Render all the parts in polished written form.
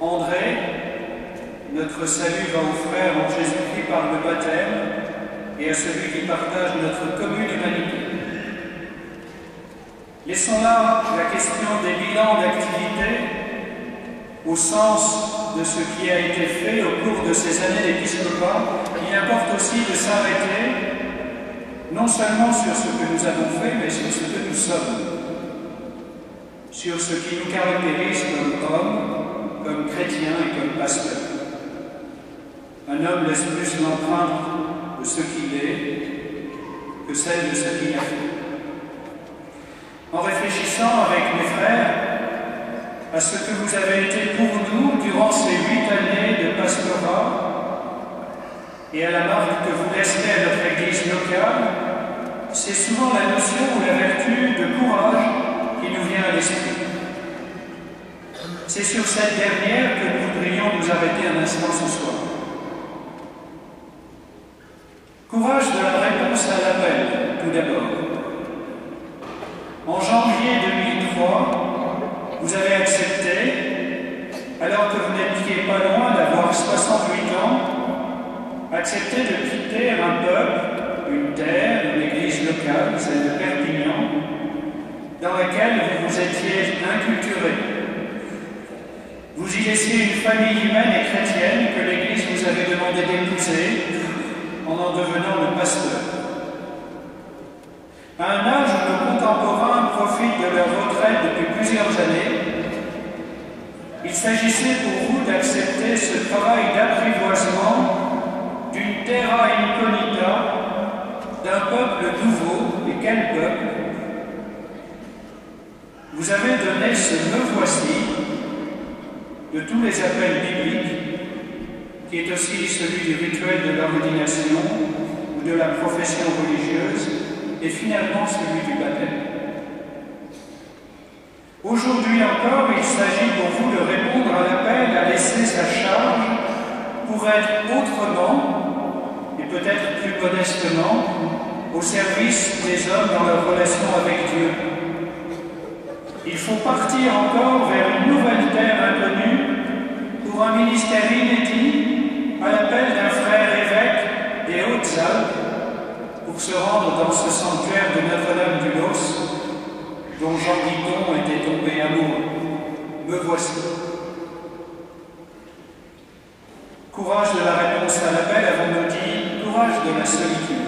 André, notre salut va aux frères en Jésus-Christ par le baptême et à celui qui partage notre commune humanité. Laissons là la question des bilans d'activité au sens de ce qui a été fait au cours de ces années d'épiscopat. Il importe aussi de s'arrêter non seulement sur ce que nous avons fait, mais sur ce que nous sommes, sur ce qui nous caractérise comme hommes, comme chrétiens et comme pasteurs. Un homme laisse plus l'empreinte de ce qu'il est que celle de ce qu'il a fait. En réfléchissant avec mes frères à ce que vous avez été pour nous durant ces 8 années de pastorat et à la marque que vous laisserez à notre Église locale, c'est souvent la notion ou la vertu de courage qui nous vient à l'esprit. C'est sur cette dernière que nous voudrions nous arrêter un instant ce soir. Courage de la réponse à l'appel, tout d'abord. En janvier 2003, vous avez accepté, alors que vous n'étiez pas loin d'avoir 68 ans, accepté de quitter un peuple, une terre, une église locale, celle de Perpignan, dans laquelle vous vous étiez inculturé. Vous y laissiez une famille humaine et chrétienne que l'Église vous avait demandé d'épouser en devenant le pasteur. À un âge où nos contemporains profitent de leur retraite depuis plusieurs années, il s'agissait pour vous d'accepter ce travail d'apprivoisement d'une terra incognita, d'un peuple nouveau. Et quel peuple? Vous avez donné ce me voici de tous les appels bibliques, qui est aussi celui du rituel de l'ordination ou de la profession religieuse, et finalement celui du baptême. Aujourd'hui encore, il s'agit pour vous de répondre à l'appel à laisser sa charge pour être autrement, et peut-être plus modestement, au service des hommes dans leur relation avec Dieu. Il faut partir encore vers une nouvelle terre inconnue pour un ministère inédit à l'appel d'un frère évêque des Hautes-Alpes pour se rendre dans ce sanctuaire de Notre-Dame-du-Los dont Jean Guiton était tombé amoureux. Me voici. Courage de la réponse à l'appel, avons-nous dit, courage de la solitude.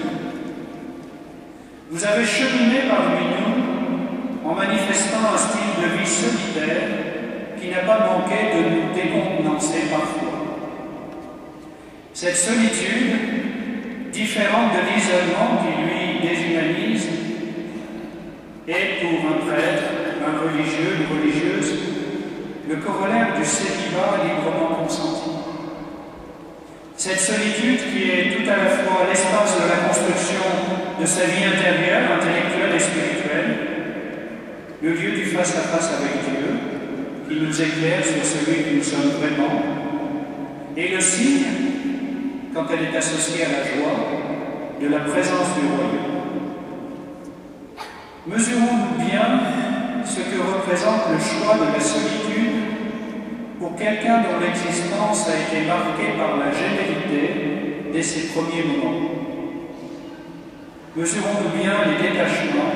Vous avez cheminé parmi nous en manifestant un style de vie solitaire qui n'a pas manqué de nous décontenancer parfois. Cette solitude, différente de l'isolement qui lui déshumanise, est pour un prêtre, un religieux, une religieuse, le corollaire du célibat librement consenti. Cette solitude qui est tout à la fois l'espace de la construction de sa vie intérieure, intellectuelle et spirituelle, le lieu du face-à-face avec Dieu, qui nous éclaire sur celui que nous sommes vraiment, et le signe, quand elle est associée à la joie, de la présence du royaume. Mesurons-nous bien ce que représente le choix de la solitude pour quelqu'un dont l'existence a été marquée par la gémellité dès ses premiers moments. Mesurons-nous bien les détachements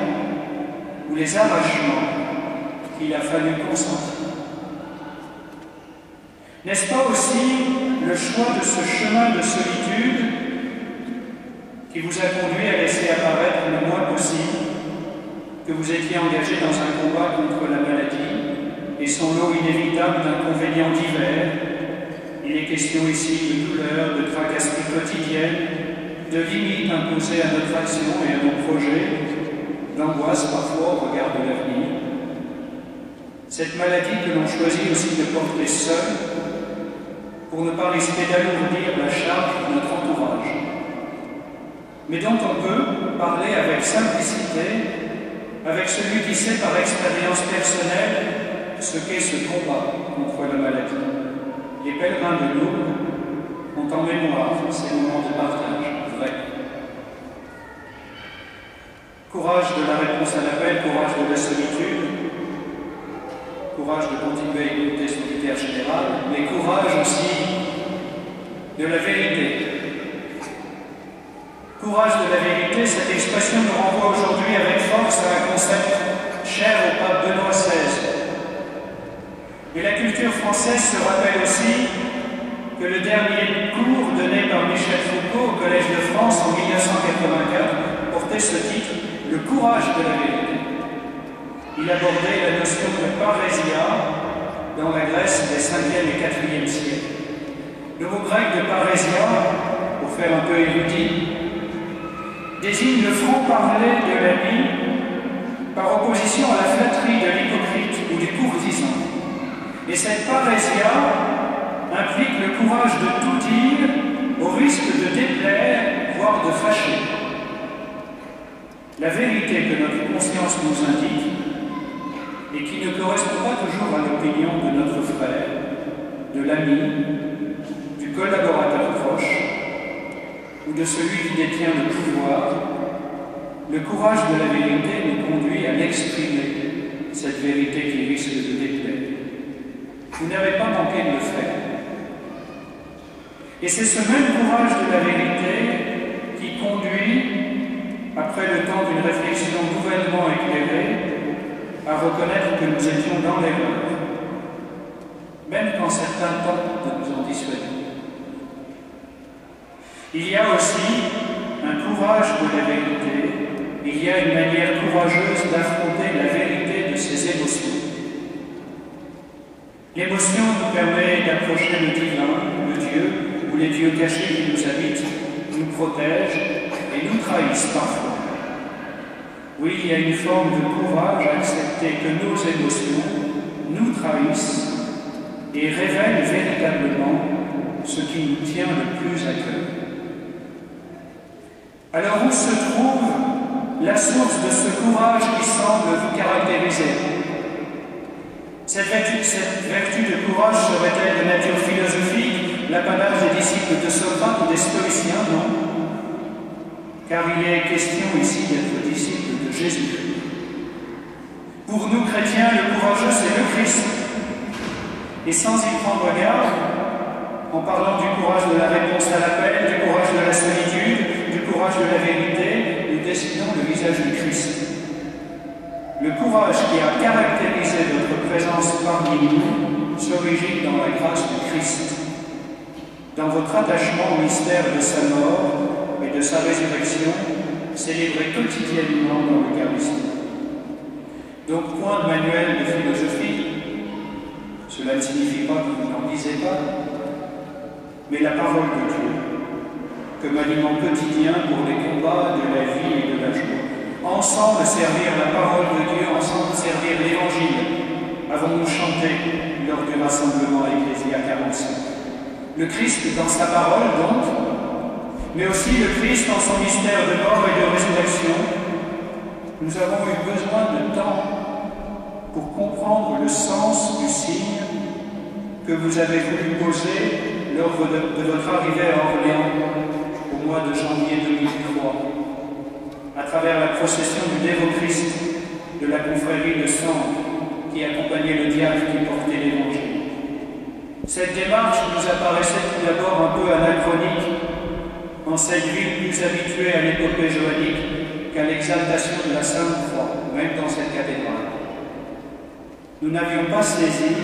ou les arrachements qu'il a fallu consentir. N'est-ce pas aussi le choix de ce chemin de solitude qui vous a conduit à laisser apparaître le moins possible que vous étiez engagé dans un combat contre la maladie et son lot inévitable d'inconvénients divers? Il est question ici de douleurs, de tracasseries quotidiennes, de limites imposées à notre action et à nos projets, d'angoisse parfois au regard de l'avenir. Cette maladie que l'on choisit aussi de porter seul pour ne pas risquer d'alourdir la charge de notre entourage, mais dont on peut parler avec simplicité avec celui qui sait par expérience personnelle ce qu'est ce combat contre la maladie. Les pèlerins de Lourdes ont en mémoire ces moments de partage vrai. Courage de la réponse à l'appel, courage de la solitude, courage de continuer à écouter son secrétaire général, mais courage aussi de la vérité. Courage de la vérité, cette expression nous renvoie aujourd'hui avec force à un concept cher au pape Benoît XVI. Et la culture française se rappelle aussi que le dernier cours donné par Michel Foucault au Collège de France en 1984 portait ce titre, « Le courage de la vérité ». Il abordait la notion de parésia dans la Grèce des 5e et 4e siècles. Le mot grec de parésia, pour faire un peu érudit, désigne le franc-parler de l'ami par opposition à la flatterie de l'hypocrite ou du courtisan. Et cette parésia implique le courage de tout dire au risque de déplaire, voire de fâcher. La vérité que notre conscience nous indique et qui ne correspond pas toujours à l'opinion de notre frère, de l'ami, du collaborateur proche ou de celui qui détient le pouvoir, le courage de la vérité nous conduit à l'exprimer, cette vérité qui risque de déplaire. Vous n'avez pas manqué de le faire. Et c'est ce même courage de la vérité qui conduit, après le temps d'une réflexion nouvellement éclairée, à reconnaître que nous étions dans l'erreur, même quand certains tentent de nous en dissuader. Il y a aussi un courage de la vérité, il y a une manière courageuse d'affronter la vérité de ses émotions. L'émotion nous permet d'approcher le divin, le Dieu, ou les dieux cachés qui nous habitent, nous protègent et nous trahissent parfois. Oui, il y a une forme de courage à accepter que nos émotions nous trahissent et révèlent véritablement ce qui nous tient le plus à cœur. Alors où se trouve la source de ce courage qui semble vous caractériser? Cette vertu de courage serait-elle de nature philosophique, l'apanage des disciples de Socrate ou des stoïciens? Non. Car il est question ici d'être disciple de Jésus. Pour nous chrétiens, le courageux, c'est le Christ. Et sans y prendre garde, en parlant du courage de la réponse à l'appel, du courage de la solitude, du courage de la vérité, nous dessinons le visage du Christ. Le courage qui a caractérisé notre présence parmi nous s'origine dans la grâce du Christ, dans votre attachement au mystère de sa mort et de sa résurrection, célébré quotidiennement dans l'Eucharistie. Donc, point de manuel de philosophie, cela ne signifie pas que vous n'en lisez pas, mais la parole de Dieu, comme aliment quotidien pour les combats de la vie et de la joie. Ensemble servir la parole de Dieu, ensemble servir l'Évangile, avons-nous chanté lors du rassemblement à Ecclésia 45. Le Christ dans sa parole, donc, mais aussi le Christ dans son mystère de mort et de résurrection. Nous avons eu besoin de temps pour comprendre le sens du signe que vous avez voulu poser lors de votre arrivée à Orléans au mois de janvier 2003. À travers la procession du Dévot-Christ de la confrérie de Sambre qui accompagnait le diacre qui portait l'Évangile. Cette démarche nous apparaissait tout d'abord un peu anachronique en cette ville plus habituée à l'épopée joannique qu'à l'exaltation de la Sainte Croix, même dans cette cathédrale. Nous n'avions pas saisi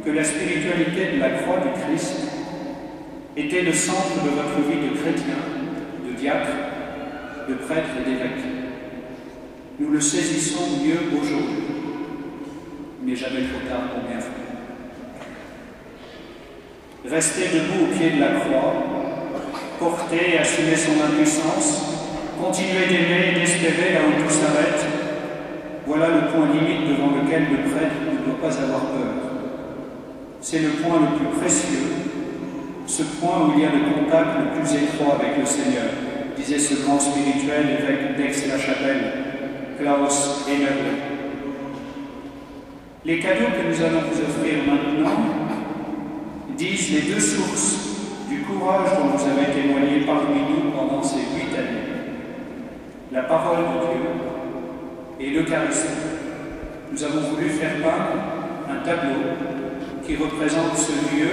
que la spiritualité de la croix du Christ était le centre de votre vie de chrétien, de diacre, de prêtre et d'évêque. Nous le saisissons mieux aujourd'hui, mais jamais trop tard pour bien faire. Rester debout au pied de la croix, porter et assumer son impuissance, continuer d'aimer et d'espérer là où tout s'arrête, voilà le point limite devant lequel le prêtre ne doit pas avoir peur. C'est le point le plus précieux, ce point où il y a le contact le plus étroit avec le Seigneur, disait ce grand spirituel évêque d'Aix-la-Chapelle, Klaus Emerle. Les cadeaux que nous allons vous offrir maintenant disent les deux sources du courage dont vous avez témoigné parmi nous pendant ces 8 années. La parole de Dieu et l'Eucharistie. Nous avons voulu faire part un tableau qui représente ce lieu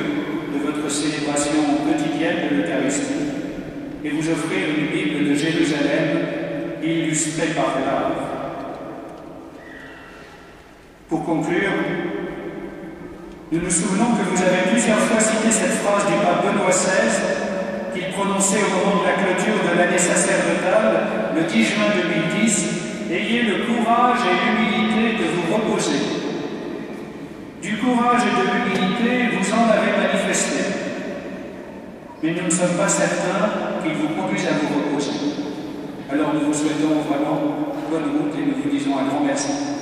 de votre célébration quotidienne de l'Eucharistie et vous offrir une Bible de Jérusalem illustrée par l'art. Pour conclure, nous nous souvenons que vous avez plusieurs fois cité cette phrase du pape Benoît XVI qu'il prononçait au moment de la clôture de l'année sacerdotale, le 10 juin 2010, « Ayez le courage et l'humilité de vous reposer ». Du courage et de l'humilité, vous en avez manifesté. Mais nous ne sommes pas certains qu'ils vous conduisent à vous reposer. Alors nous vous souhaitons vraiment bonne route et nous vous disons un grand merci.